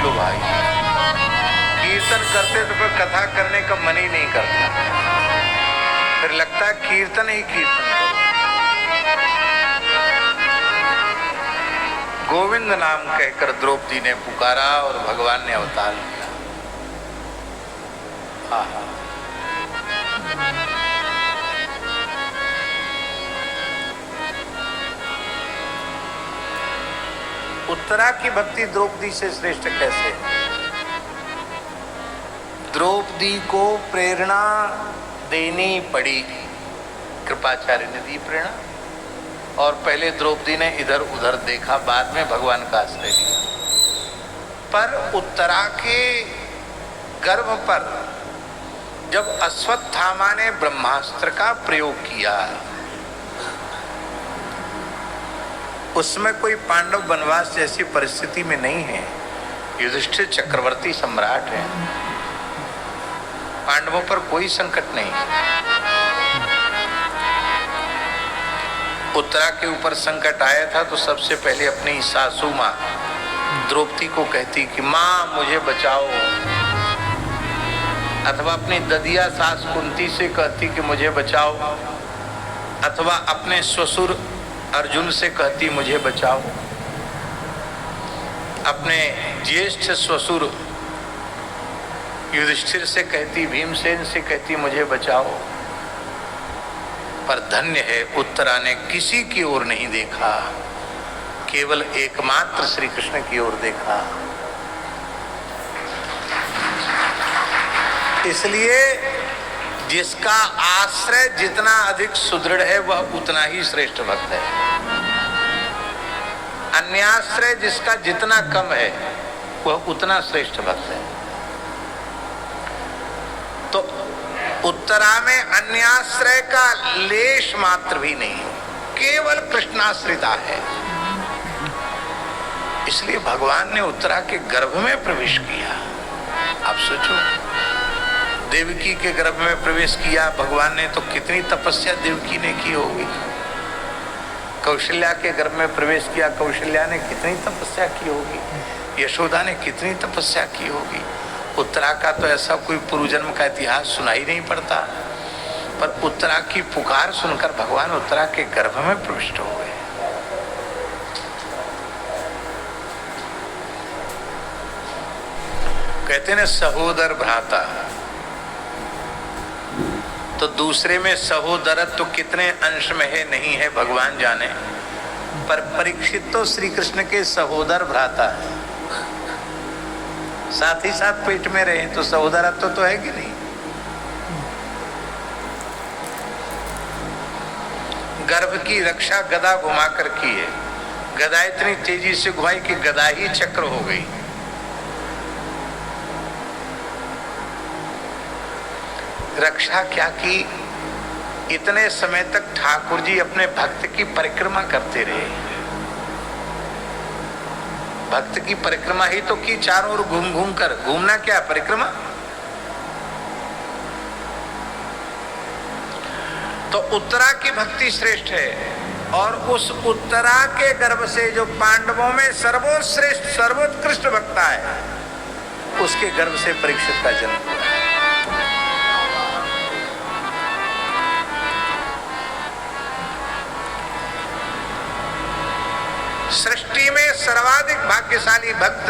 लो भाई। कीर्तन करते तो फिर कथा करने का मन ही नहीं करता, फिर लगता है कीर्तन ही कीर्तन करो। गोविंद नाम कहकर द्रौपदी ने पुकारा और भगवान ने अवतार लिया। आहा, उत्तरा की भक्ति द्रौपदी से श्रेष्ठ कैसे? द्रौपदी को प्रेरणा देनी पड़ी, कृपाचार्य ने दी प्रेरणा, और पहले द्रौपदी ने इधर उधर देखा, बाद में भगवान का आश्रय लिया। पर उत्तरा के गर्भ पर जब अश्वत्थामा ने ब्रह्मास्त्र का प्रयोग किया, उसमें कोई पांडव वनवास जैसी परिस्थिति में नहीं है। युधिष्ठिर चक्रवर्ती सम्राट है, पांडवों पर कोई संकट नहीं। उत्तरा के ऊपर संकट आया था तो सबसे पहले अपनी सासू माँ द्रौपदी को कहती कि माँ मुझे बचाओ, अथवा अपनी ददिया सास कुंती से कहती कि मुझे बचाओ, अथवा अपने ससुर अर्जुन से कहती मुझे बचाओ, अपने ज्येष्ठ ससुर युधिष्ठिर से कहती, भीमसेन से कहती मुझे बचाओ। पर धन्य है उत्तरा ने किसी की ओर नहीं देखा, केवल एकमात्र श्री कृष्ण की ओर देखा। इसलिए जिसका आश्रय जितना अधिक सुदृढ़ है वह उतना ही श्रेष्ठ भक्त है। अन्याश्रय जिसका जितना कम है वह उतना श्रेष्ठ भक्त है। तो उत्तरा में अन्याश्रय का लेश मात्र भी नहीं, केवल कृष्णाश्रिता है। इसलिए भगवान ने उत्तरा के गर्भ में प्रवेश किया। आप सोचो, देवकी के गर्भ में प्रवेश किया भगवान ने तो कितनी तपस्या देवकी ने की होगी। कौशल्या के गर्भ में प्रवेश किया, कौशल्या ने कितनी तपस्या की होगी। यशोदा ने कितनी तपस्या की होगी। उत्तरा का तो ऐसा कोई पूर्व जन्म का इतिहास सुनाई नहीं पड़ता, पर उत्तरा की पुकार सुनकर भगवान उत्तरा के गर्भ में प्रविष्ट हो गए। कहते ने सहोदर भ्राता, तो दूसरे में सहोदरत्व तो कितने अंश में है नहीं है भगवान जाने, पर परीक्षित तो श्री कृष्ण के सहोदर भ्राता है। साथ ही साथ पेट में रहे तो सहोदरत्व तो है कि नहीं। गर्भ की रक्षा गदा घुमाकर की है, गदा इतनी तेजी से घुमाई कि गदा ही चक्र हो गई। रक्षा क्या की, इतने समय तक ठाकुर जी अपने भक्त की परिक्रमा करते रहे। भक्त की परिक्रमा ही तो की, चारों ओर घूम घूम कर। घूमना क्या, परिक्रमा। तो उत्तरा की भक्ति श्रेष्ठ है, और उस उत्तरा के गर्भ से जो पांडवों में सर्वश्रेष्ठ सर्वोत्कृष्ट भक्ता है, उसके गर्भ से परीक्षित का जन्म हुआ। सृष्टि में सर्वाधिक भाग्यशाली भक्त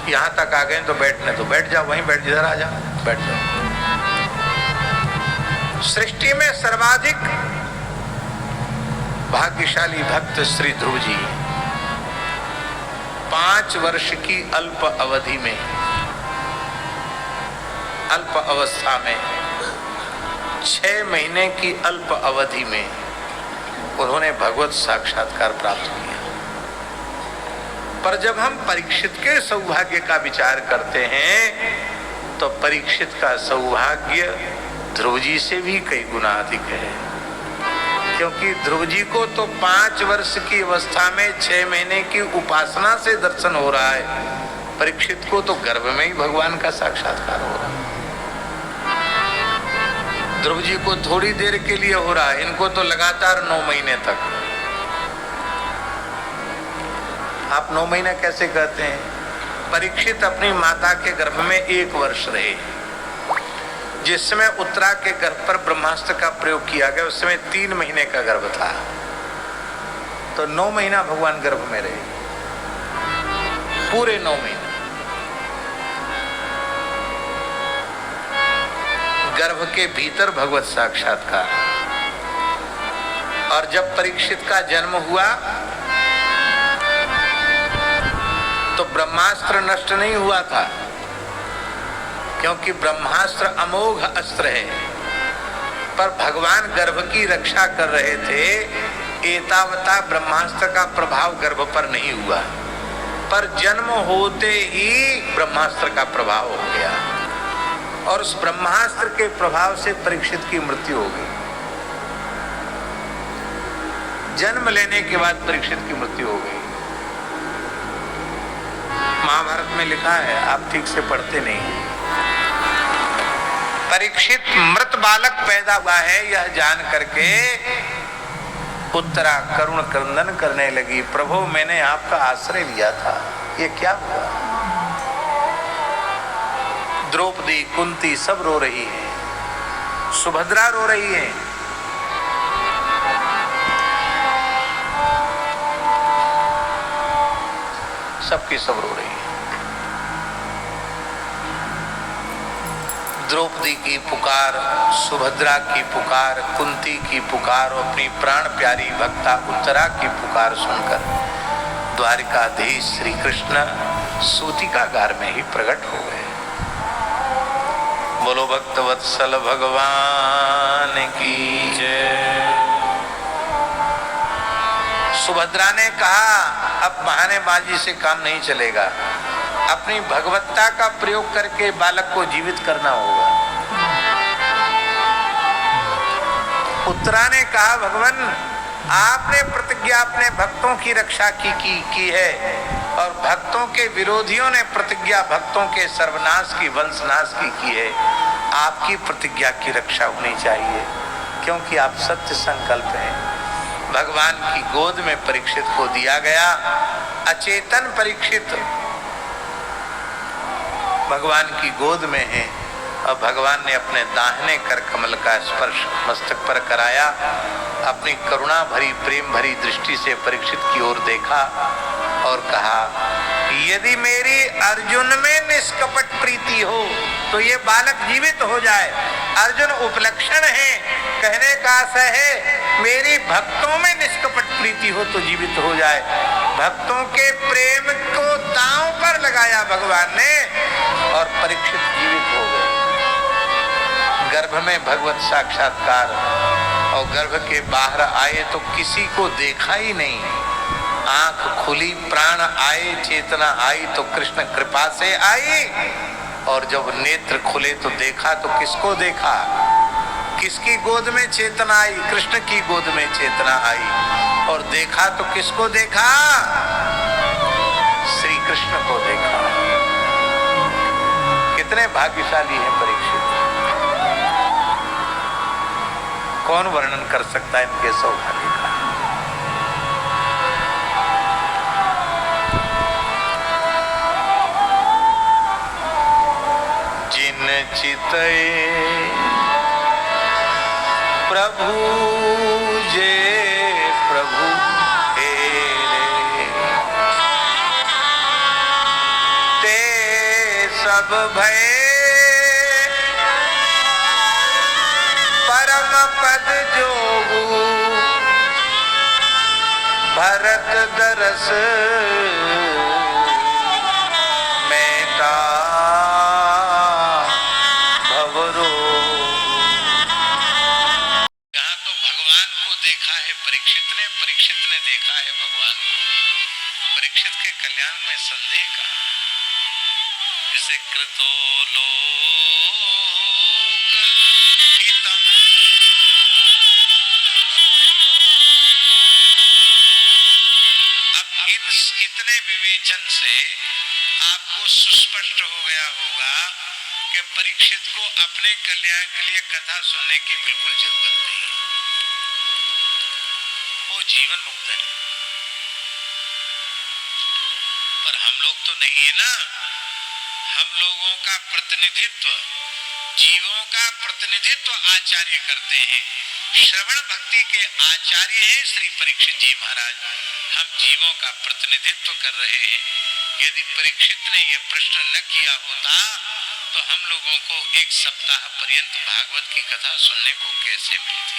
यहां तक आ गए तो बैठने तो बैठ जाओ, वहीं बैठ, जिधर आ जाओ बैठ जाओ। सृष्टि में सर्वाधिक भाग्यशाली भक्त श्री ध्रुव जी 5 वर्ष की अल्प अवधि में, अल्प अवस्था में, 6 महीने की अल्प अवधि में उन्होंने भगवत साक्षात्कार प्राप्त किया। पर जब हम परीक्षित के सौभाग्य का विचार करते हैं तो परीक्षित का सौभाग्य ध्रुव जी से भी कई गुना अधिक है, क्योंकि ध्रुव जी को तो 5 वर्ष की अवस्था में 6 महीने की उपासना से दर्शन हो रहा है, परीक्षित को तो गर्भ में ही भगवान का साक्षात्कार हो रहा है। ध्रुव जी को थोड़ी देर के लिए हो रहा है, इनको तो लगातार 9 महीने तक। आप 9 महीने कैसे कहते हैं? परीक्षित अपनी माता के गर्भ में 1 वर्ष रहे। जिस समय उत्तरा के गर्भ पर ब्रह्मास्त्र का प्रयोग किया गया उस समय 3 महीने का गर्भ था, तो 9 महीना भगवान गर्भ में रहे, पूरे 9 महीने। गर्भ के भीतर भगवत साक्षात्कार। और जब परीक्षित का जन्म हुआ तो ब्रह्मास्त्र नष्ट नहीं हुआ था, क्योंकि ब्रह्मास्त्र अमोघ अस्त्र है, पर भगवान गर्भ की रक्षा कर रहे थे। एतावता ब्रह्मास्त्र का प्रभाव गर्भ पर नहीं हुआ, पर जन्म होते ही ब्रह्मास्त्र का प्रभाव हो गया और उस ब्रह्मास्त्र के प्रभाव से परीक्षित की मृत्यु हो गई। जन्म लेने के बाद परीक्षित की मृत्यु हो गई। महाभारत में लिखा है, आप ठीक से पढ़ते नहीं। परीक्षित मृत बालक पैदा हुआ है यह जान करके उत्तरा करुण क्रंदन करने लगी, प्रभु मैंने आपका आश्रय लिया था, ये क्या हुआ? द्रौपदी, कुंती सब रो रही है, सुभद्रा रो रही है। सबकी सब रो रही है। द्रौपदी की पुकार, सुभद्रा की पुकार, कुंती की पुकार और अपनी प्राण प्यारी भक्ता उत्तरा की पुकार सुनकर द्वारिकाधीश श्री कृष्ण सूतिकागार में ही प्रकट हो गए। बोलो भक्त वत्सल भगवान की जय। सुभद्रा ने कहा, अब बहानेबाजी से काम नहीं चलेगा, अपनी भगवत्ता का प्रयोग करके बालक को जीवित करना होगा। उत्तरा ने कहा, भगवान आपने प्रतिज्ञा अपने भक्तों की रक्षा की है और भक्तों के विरोधियों ने प्रतिज्ञा भक्तों के सर्वनाश की, वंशनाश की है। आपकी प्रतिज्ञा की रक्षा होनी चाहिए, क्योंकि आप सत्य संकल्प हैं। भगवान की गोद में परीक्षित को दिया गया। अचेतन परीक्षित भगवान की गोद में है और भगवान ने अपने दाहिने कर कमल का स्पर्श मस्तक पर कराया। अपनी करुणा भरी प्रेम भरी दृष्टि से परीक्षित की ओर देखा और कहा, यदि मेरी अर्जुन में निष्कपट प्रीति हो तो ये बालक जीवित हो जाए। अर्जुन उपलक्षण है, कहने का आशय है मेरी भक्तों में निष्कपट प्रीति हो तो जीवित हो जाए। भक्तों के प्रेम को दांव पर लगाया भगवान ने और परीक्षित जीवित हो गए। गर्भ में भगवत साक्षात्कार और गर्भ के बाहर आए तो किसी को देखा ही नहीं। आंख खुली, प्राण आए, चेतना आई तो कृष्ण कृपा से आई, और जब नेत्र खुले तो देखा तो किसको देखा? किसकी गोद में चेतना आई? कृष्ण की गोद में चेतना आई। और देखा तो किसको देखा? श्री कृष्ण को देखा। कितने भाग्यशाली हैं परीक्षित, कौन वर्णन कर सकता है इनके सौभाग्य का? जिन चितए प्रभु जे प्रभु तेरे, ते सब भय परम पद जोगु, भरत दरस मेटा भवरो। यहाँ तो भगवान को देखा है परीक्षित ने देखा है भगवान को। परीक्षित के कल्याण में संदेह का, इसे कृतो लोक हितम। अब इतने विवेचन से आपको सुस्पष्ट हो गया होगा कि परीक्षित को अपने कल्याण के लिए कथा सुनने की बिल्कुल जरूरत नहीं, वो जीवन मुक्त है। पर हम लोग तो नहीं है ना, हम लोगों का प्रतिनिधित्व, जीवों का प्रतिनिधित्व आचार्य करते हैं। श्रवण भक्ति के आचार्य हैं श्री परीक्षित जी महाराज, हम जीवों का प्रतिनिधित्व कर रहे हैं। यदि परीक्षित ने यह प्रश्न न किया होता तो हम लोगों को एक सप्ताह पर्यंत भागवत की कथा सुनने को कैसे मिलती।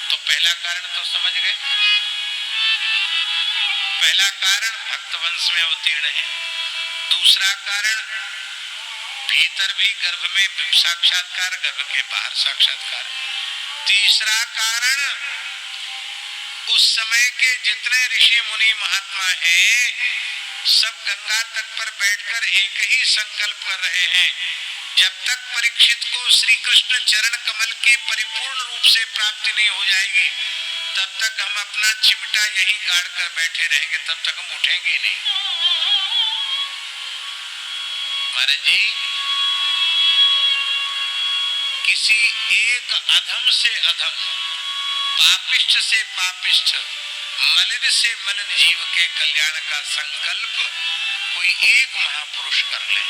तो पहला कारण तो समझ गए, पहला कारण भक्त वंश में अवतीर्ण है। दूसरा कारण भीतर भी गर्भ में साक्षात्कार, गर्भ के बाहर साक्षात्कार। तीसरा कारण उस समय के जितने ऋषि मुनि महात्मा हैं सब गंगा तट पर बैठकर एक ही संकल्प कर रहे हैं, जब तक परीक्षित को श्री कृष्ण चरण कमल की परिपूर्ण रूप से प्राप्ति नहीं हो जाएगी तब तक हम अपना चिमटा यहीं गाड़ कर बैठे रहेंगे, तब तक हम उठेंगे ही नहीं। महाराज जी, किसी एक अधम से अधम, पापिष्ठ से पापिष्ठ, मलिन से मलिन जीव के कल्याण का संकल्प कोई एक महापुरुष कर ले,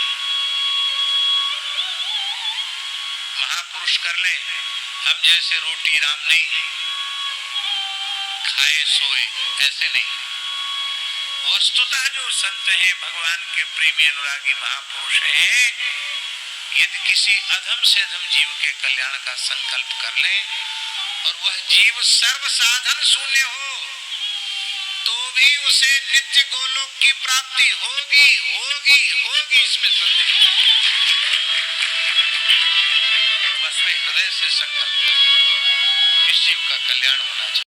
महापुरुष कर ले। हम जैसे रोटी राम नहीं, खाए सोए ऐसे नहीं। वस्तुतः जो संत हैं, भगवान के प्रेमी अनुरागी महापुरुष हैं, यदि किसी अधम से अधम जीव के कल्याण का संकल्प कर लें और वह जीव सर्व साधन शून्य हो तो भी उसे नित्य गोलोक की प्राप्ति होगी होगी होगी, इसमें संदेह नहीं। बस वे हृदय से संकल्प करें, इस जीव का कल्याण होना चाहिए।